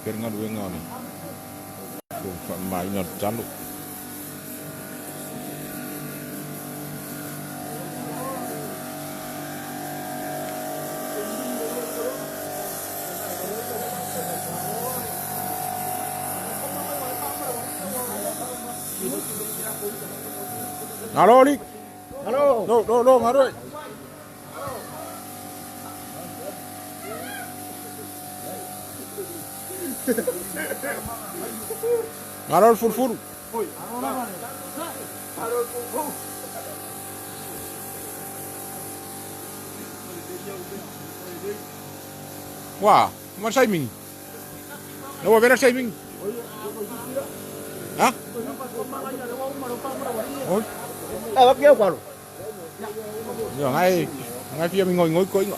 Keringan wenga ni. So mai na jalo. Halo Lik. Halo. No, ngaruh. Ngaruh fur. Wah, mana saving? No, vera saving. Hah? Ôi. Bắt kéo qua rồi. Giờ ngay phía mình ngồi coi ngọ.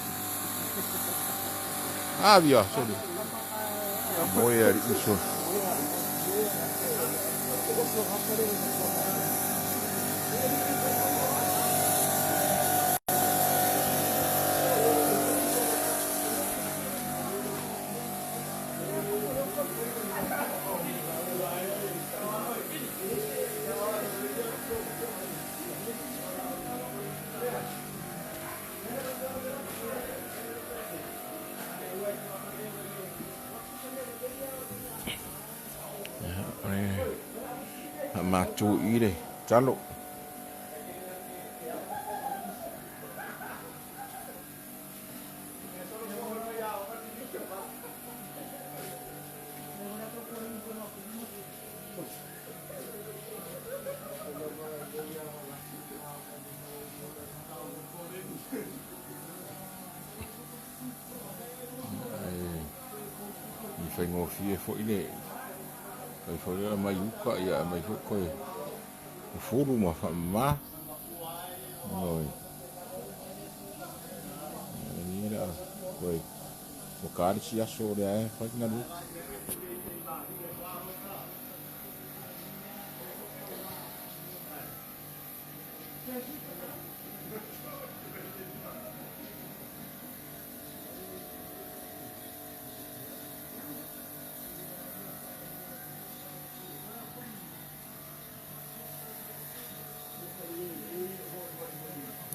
Bây giờ sao đi? Ngồi đi xuống. Mà chú ý đây, chán lộ. Phải ngồi phía phổi này. Phải phổi là mày lúc vậy à, mày phổi coi phố luôn mà phạm má rồi ini dah coi một cái chia số đấy phải ngăn lúc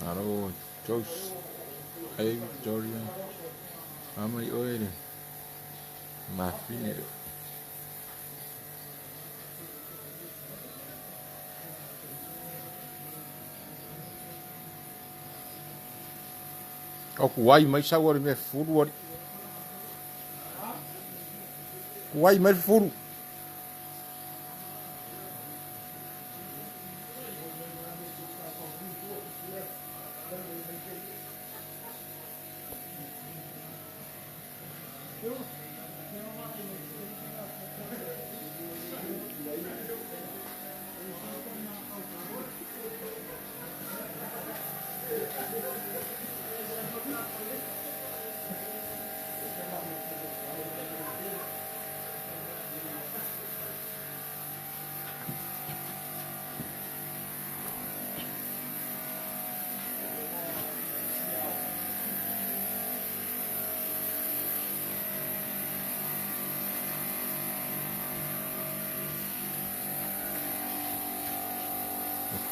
Hello, Joyce. Hey, Victoria. Mày ơi này. Mà phí này. Kuwai mấy sao rồi mẹ phút rồi. Kuwai mấy phút.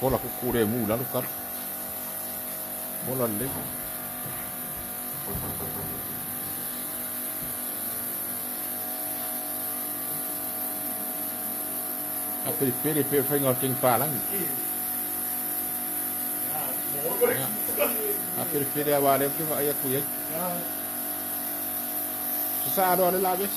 Bola kukure mula lu kan. Bola lek. Pere fai ngoting palang. Pere awalnya tu ayat ku ya. Susah ada lagi.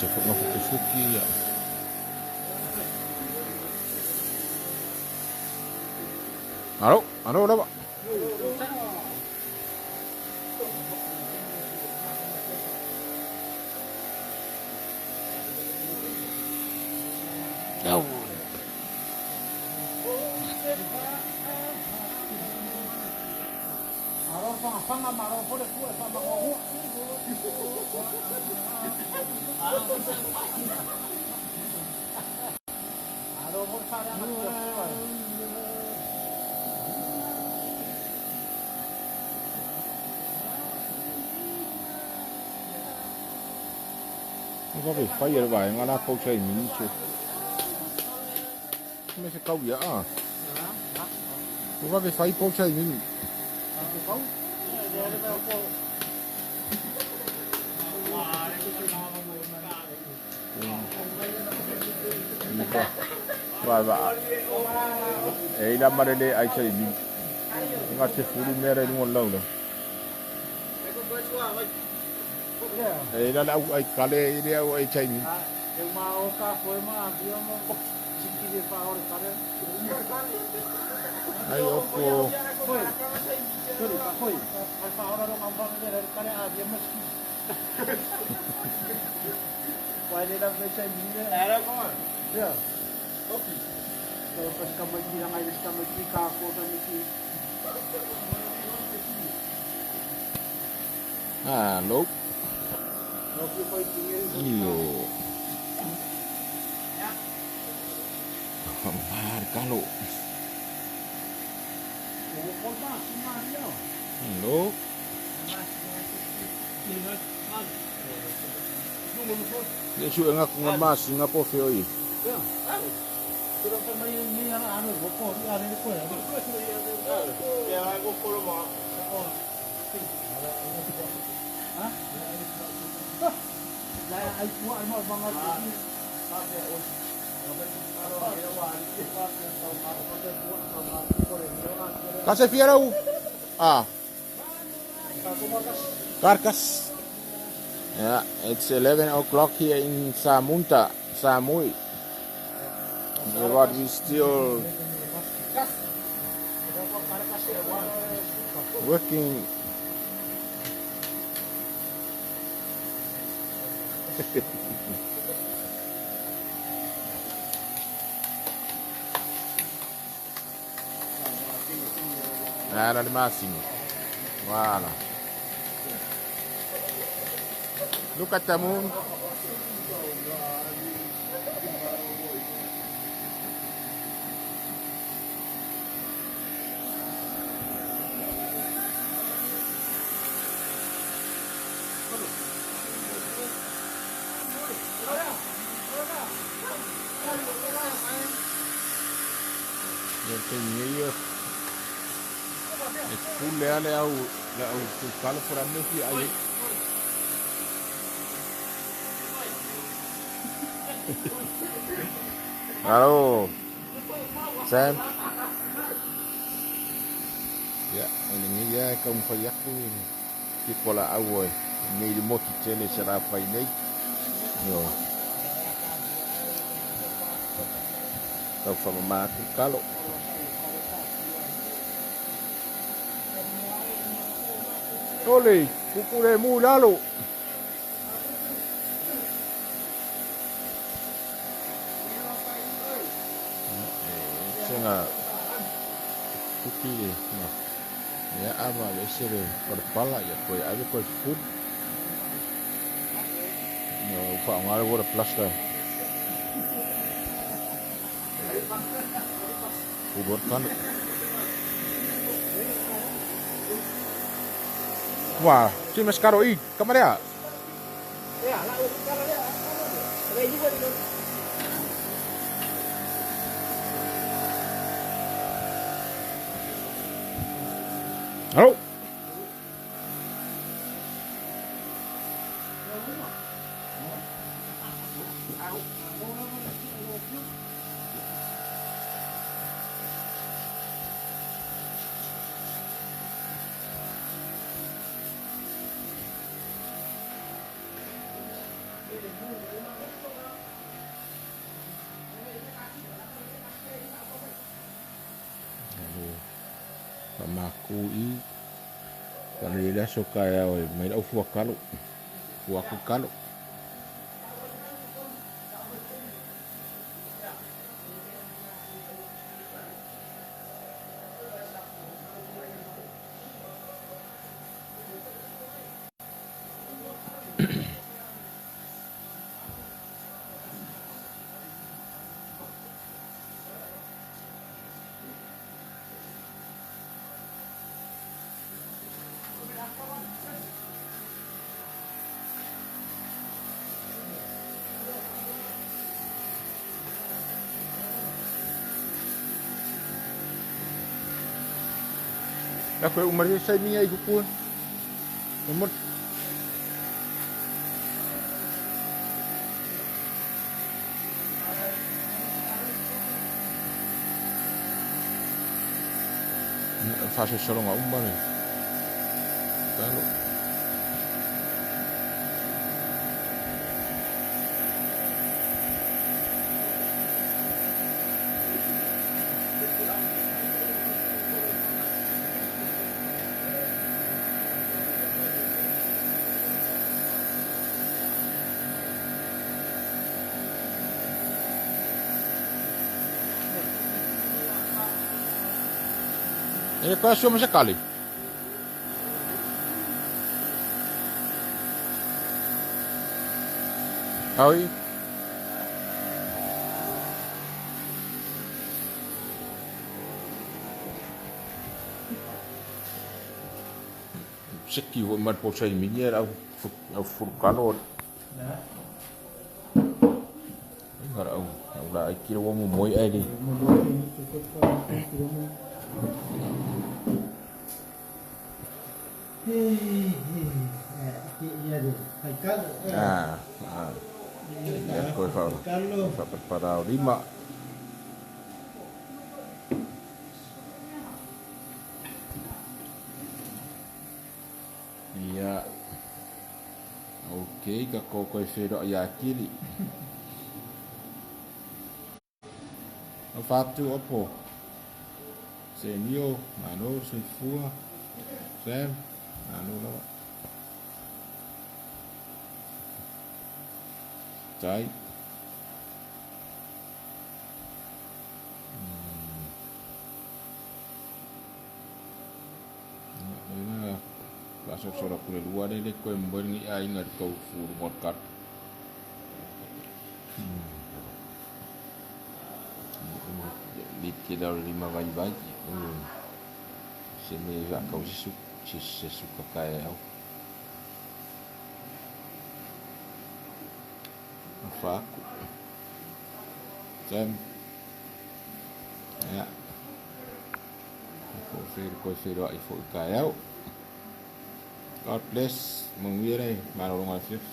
Cepat nak fuki ya. Halo, udah Pak. Đâu. có phải phơi ở bài ngã câu chơi mình chứ mấy cái câu gì à có phải phơi câu chơi mình và ấy là mà đây ai chơi mình ngắt chơi phụ nữ mẹ đây ngon lâu rồi ấy là ai cả đây đi ai chơi mình ai oko Pwede lang kayo sa inyo. Era ko. Yeah. Okay. Pero pas kamay lang ay kamay kako kami. Halo. Iyo. Kamar kalau. Halo. Dia sudah ngaku ngemas ngapo fioi. Kasih Fiero. Ah. Karkas. Yeah, it's 11 o'clock here in Samunta, Samui. But we still working. Era di Massimo. Voilà. Look at the moon. It's full there, kalau perannya sih ayo. Halo, Sam. Ya, ini dia kaum payakku ini. Di pola awal, ini di motor channel serapa ini. Yo. Kau sama mati kalau. Oleh, kukulemu lalu. Saya kuki ya ama besar berpala ya koi ada koi food. No, pak ngal gua plaster. Kubur kan. Wah, si mas karo i, kamera. Ya, lah sekarang dia. Ada juga di Halo. Pamakui kanila so kaya may ufuak kalo fuak kalo Aku umur saya ni ai kupu. Umur fase solo ngau umur ni. Kalau ini kau cuma sekali. Awi. Seki wo mat po sai minyer au furkano. Agora au la kira wo mo moi ai di. Ya, kau faham. Dapat pada 5. Iya. Okey, kau fedok ya kiri. Fatu apa? Senio, mano, sifua. Sam, anu lah. Cai. Nah, pasok sora kule luar ni ko ember ni ai ngat kau furu morkat. Bit kita 5 bagi. Sini kau suka kaya au. Aku Jam ya kau fir iPhone kaya. God bless mengwirai marong alfif.